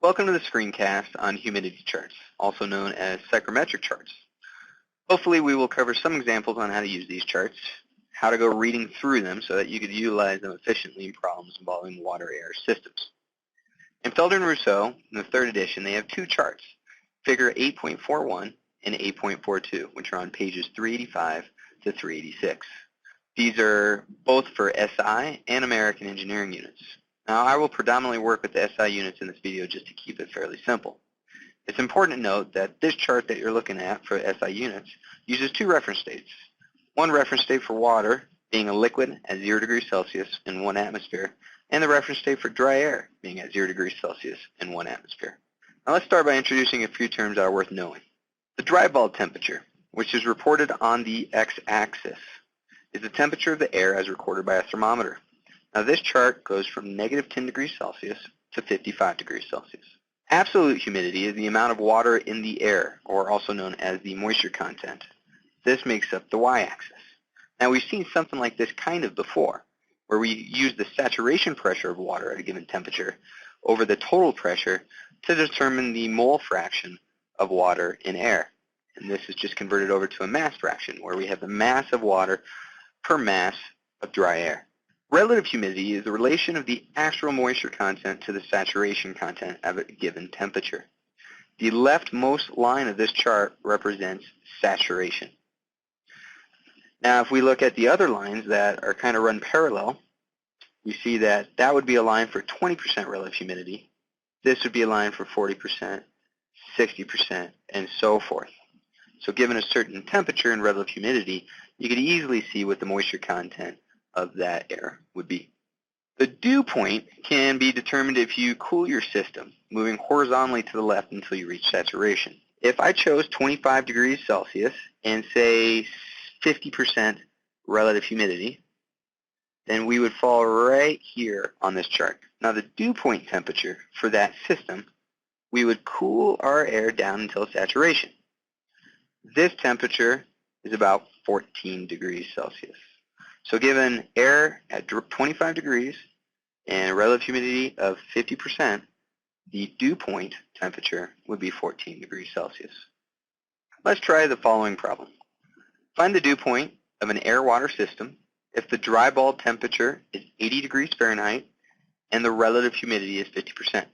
Welcome to the screencast on humidity charts, also known as psychrometric charts. Hopefully we will cover some examples on how to use these charts, how to go reading through them so that you could utilize them efficiently in problems involving water-air systems. In Felder and Rousseau, in the third edition, they have two charts, figure 8.41 and 8.42, which are on pages 385 to 386. These are both for SI and American engineering units. Now, I will predominantly work with the SI units in this video just to keep it fairly simple. It's important to note that this chart that you're looking at for SI units uses two reference states. One reference state for water, being a liquid at 0 degrees Celsius in 1 atmosphere, and the reference state for dry air, being at 0 degrees Celsius in 1 atmosphere. Now let's start by introducing a few terms that are worth knowing. The dry bulb temperature, which is reported on the x-axis, is the temperature of the air as recorded by a thermometer. Now this chart goes from negative 10 degrees Celsius to 55 degrees Celsius. Absolute humidity is the amount of water in the air, or also known as the moisture content. This makes up the y-axis. Now we've seen something like this kind of before, where we use the saturation pressure of water at a given temperature over the total pressure to determine the mole fraction of water in air. And this is just converted over to a mass fraction, where we have the mass of water per mass of dry air. Relative humidity is the relation of the actual moisture content to the saturation content at a given temperature. The leftmost line of this chart represents saturation. Now, if we look at the other lines that are kind of run parallel, we see that that would be a line for 20% relative humidity. This would be a line for 40%, 60%, and so forth. So given a certain temperature and relative humidity, you could easily see what the moisture content of that air would be. The dew point can be determined if you cool your system, moving horizontally to the left until you reach saturation. If I chose 25 degrees Celsius and say 50% relative humidity, then we would fall right here on this chart. Now the dew point temperature for that system, we would cool our air down until saturation. This temperature is about 14 degrees Celsius. So given air at 25 degrees and relative humidity of 50%, the dew point temperature would be 14 degrees Celsius. Let's try the following problem. Find the dew point of an air-water system if the dry bulb temperature is 80 degrees Fahrenheit and the relative humidity is 50%.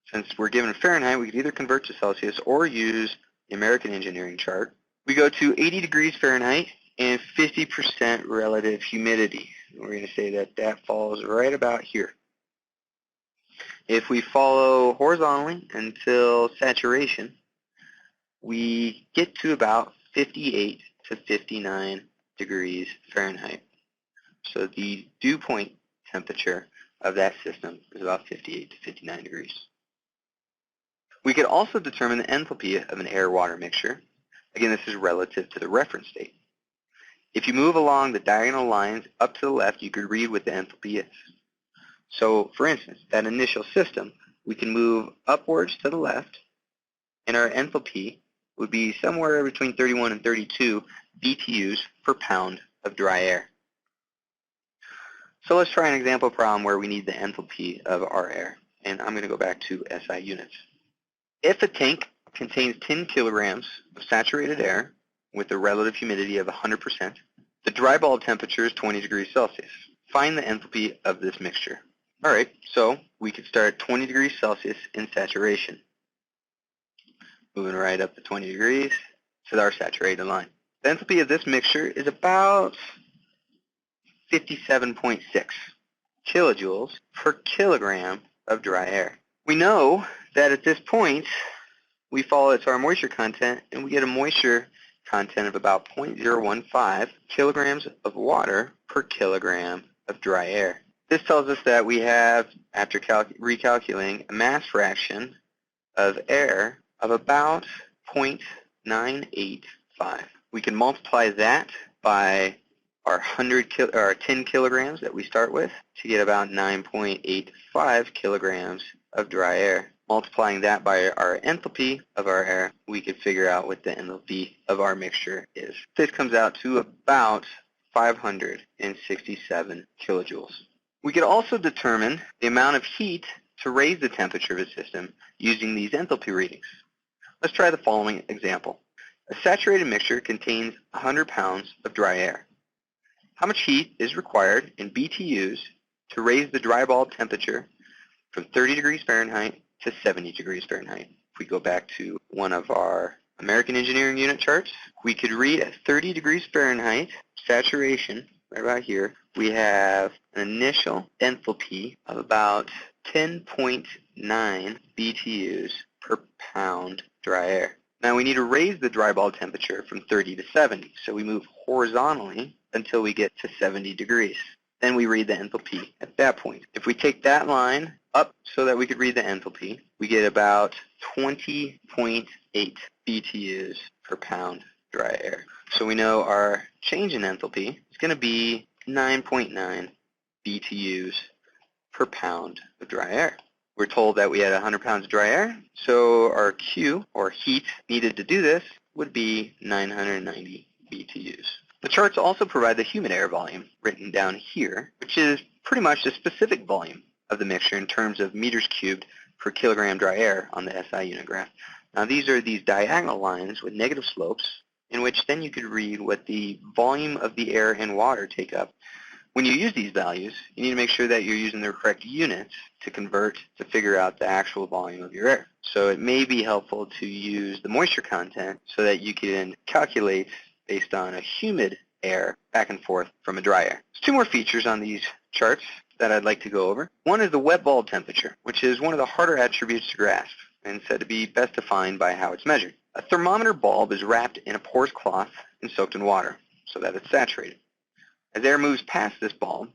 Since we're given Fahrenheit, we could either convert to Celsius or use the American engineering chart. We go to 80 degrees Fahrenheit and 50% relative humidity. We're going to say that that falls right about here. If we follow horizontally until saturation, we get to about 58 to 59 degrees Fahrenheit. So the dew point temperature of that system is about 58 to 59 degrees. We could also determine the enthalpy of an air-water mixture. Again, this is relative to the reference state. If you move along the diagonal lines up to the left, you could read what the enthalpy is. So, for instance, that initial system, we can move upwards to the left, and our enthalpy would be somewhere between 31 and 32 BTUs per pound of dry air. So let's try an example problem where we need the enthalpy of our air. And I'm going to go back to SI units. If a tank contains 10 kilograms of saturated air with a relative humidity of 100%, the dry bulb temperature is 20 degrees Celsius. Find the enthalpy of this mixture. All right, so we could start at 20 degrees Celsius in saturation. Moving right up to 20 degrees to our saturated line. The enthalpy of this mixture is about 57.6 kilojoules per kilogram of dry air. We know that at this point, we follow it to our moisture content, and we get a moisture content of about 0.015 kilograms of water per kilogram of dry air. This tells us that we have, after recalculating, a mass fraction of air of about 0.985. We can multiply that by our 10 kilograms that we start with to get about 9.85 kilograms of dry air. Multiplying that by our enthalpy of our air, we could figure out what the enthalpy of our mixture is. This comes out to about 567 kilojoules. We could also determine the amount of heat to raise the temperature of a system using these enthalpy readings. Let's try the following example. A saturated mixture contains 100 pounds of dry air. How much heat is required in BTUs to raise the dry bulb temperature from 30 degrees Fahrenheit to 70 degrees Fahrenheit? If we go back to one of our American Engineering Unit charts, we could read at 30 degrees Fahrenheit saturation, right about here, we have an initial enthalpy of about 10.9 BTUs per pound dry air. Now we need to raise the dry bulb temperature from 30 to 70, so we move horizontally until we get to 70 degrees. Then we read the enthalpy at that point. If we take that line up so that we could read the enthalpy, we get about 20.8 BTUs per pound dry air. So we know our change in enthalpy is going to be 9.9 BTUs per pound of dry air. We're told that we had 100 pounds of dry air, so our Q, or heat, needed to do this would be 990 BTUs. The charts also provide the humid air volume written down here, which is pretty much the specific volume of the mixture in terms of meters cubed per kilogram dry air on the SI unit graph. Now these are these diagonal lines with negative slopes, in which then you could read what the volume of the air and water take up. When you use these values, you need to make sure that you're using the correct units to convert to figure out the actual volume of your air. So it may be helpful to use the moisture content so that you can calculate based on a humid air back and forth from a dry air. There's two more features on these charts that I'd like to go over. One is the wet bulb temperature, which is one of the harder attributes to grasp and said to be best defined by how it's measured. A thermometer bulb is wrapped in a porous cloth and soaked in water so that it's saturated. As air moves past this bulb,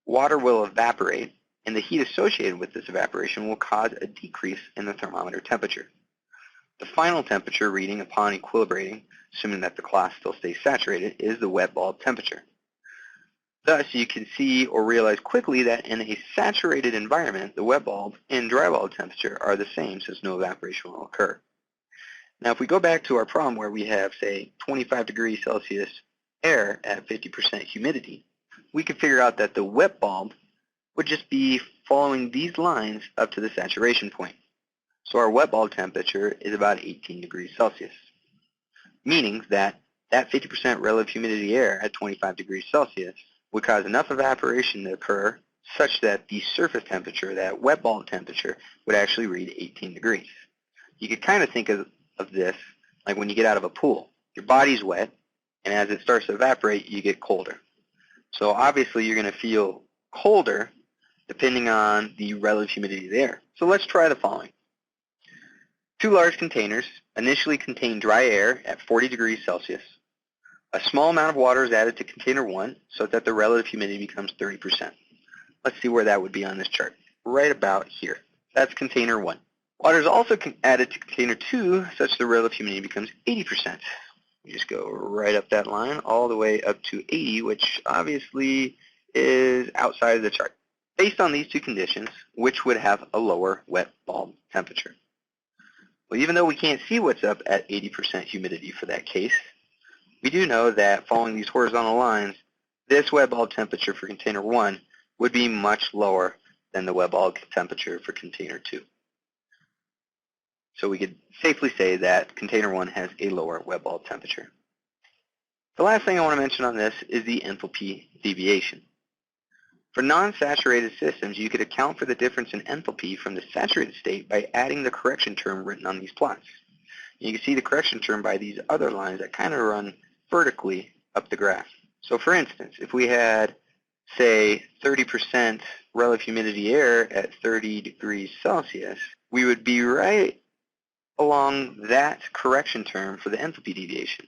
water will evaporate, and the heat associated with this evaporation will cause a decrease in the thermometer temperature. The final temperature reading upon equilibrating, assuming that the cloth still stays saturated, is the wet bulb temperature. Thus, you can see or realize quickly that in a saturated environment, the wet bulb and dry bulb temperature are the same since no evaporation will occur. Now, if we go back to our problem where we have, say, 25 degrees Celsius air at 50% humidity, we could figure out that the wet bulb would just be following these lines up to the saturation point. So our wet bulb temperature is about 18 degrees Celsius, meaning that 50% relative humidity air at 25 degrees Celsius would cause enough evaporation to occur such that the surface temperature, that wet bulb temperature, would actually read 18 degrees. You could kind of think of this like when you get out of a pool. Your body's wet, and as it starts to evaporate, you get colder. So obviously you're going to feel colder depending on the relative humidity of the air. So let's try the following. Two large containers initially contain dry air at 40 degrees Celsius. A small amount of water is added to container 1 so that the relative humidity becomes 30%. Let's see where that would be on this chart. Right about here. That's container 1. Water is also added to container 2 such the relative humidity becomes 80%. You just go right up that line all the way up to 80, which obviously is outside of the chart. Based on these two conditions, which would have a lower wet bulb temperature? Well, even though we can't see what's up at 80% humidity for that case, we do know that following these horizontal lines, this wet bulb temperature for container 1 would be much lower than the wet bulb temperature for container 2. So we could safely say that container 1 has a lower wet bulb temperature. The last thing I want to mention on this is the enthalpy deviation. For non-saturated systems, you could account for the difference in enthalpy from the saturated state by adding the correction term written on these plots. You can see the correction term by these other lines that kind of run vertically up the graph. So for instance, if we had, say, 30% relative humidity air at 30 degrees Celsius, we would be right along that correction term for the enthalpy deviation.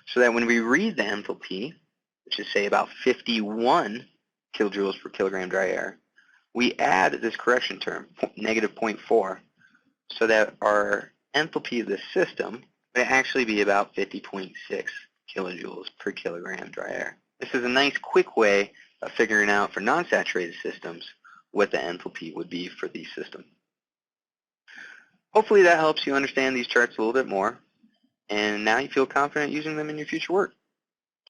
So that when we read the enthalpy, which is say about 51 kilojoules per kilogram dry air, we add this correction term, negative 0.4, so that our enthalpy of the system would actually be about 50.6 kilojoules per kilogram dry air. This is a nice quick way of figuring out for non-saturated systems what the enthalpy would be for these systems. Hopefully that helps you understand these charts a little bit more, and now you feel confident using them in your future work.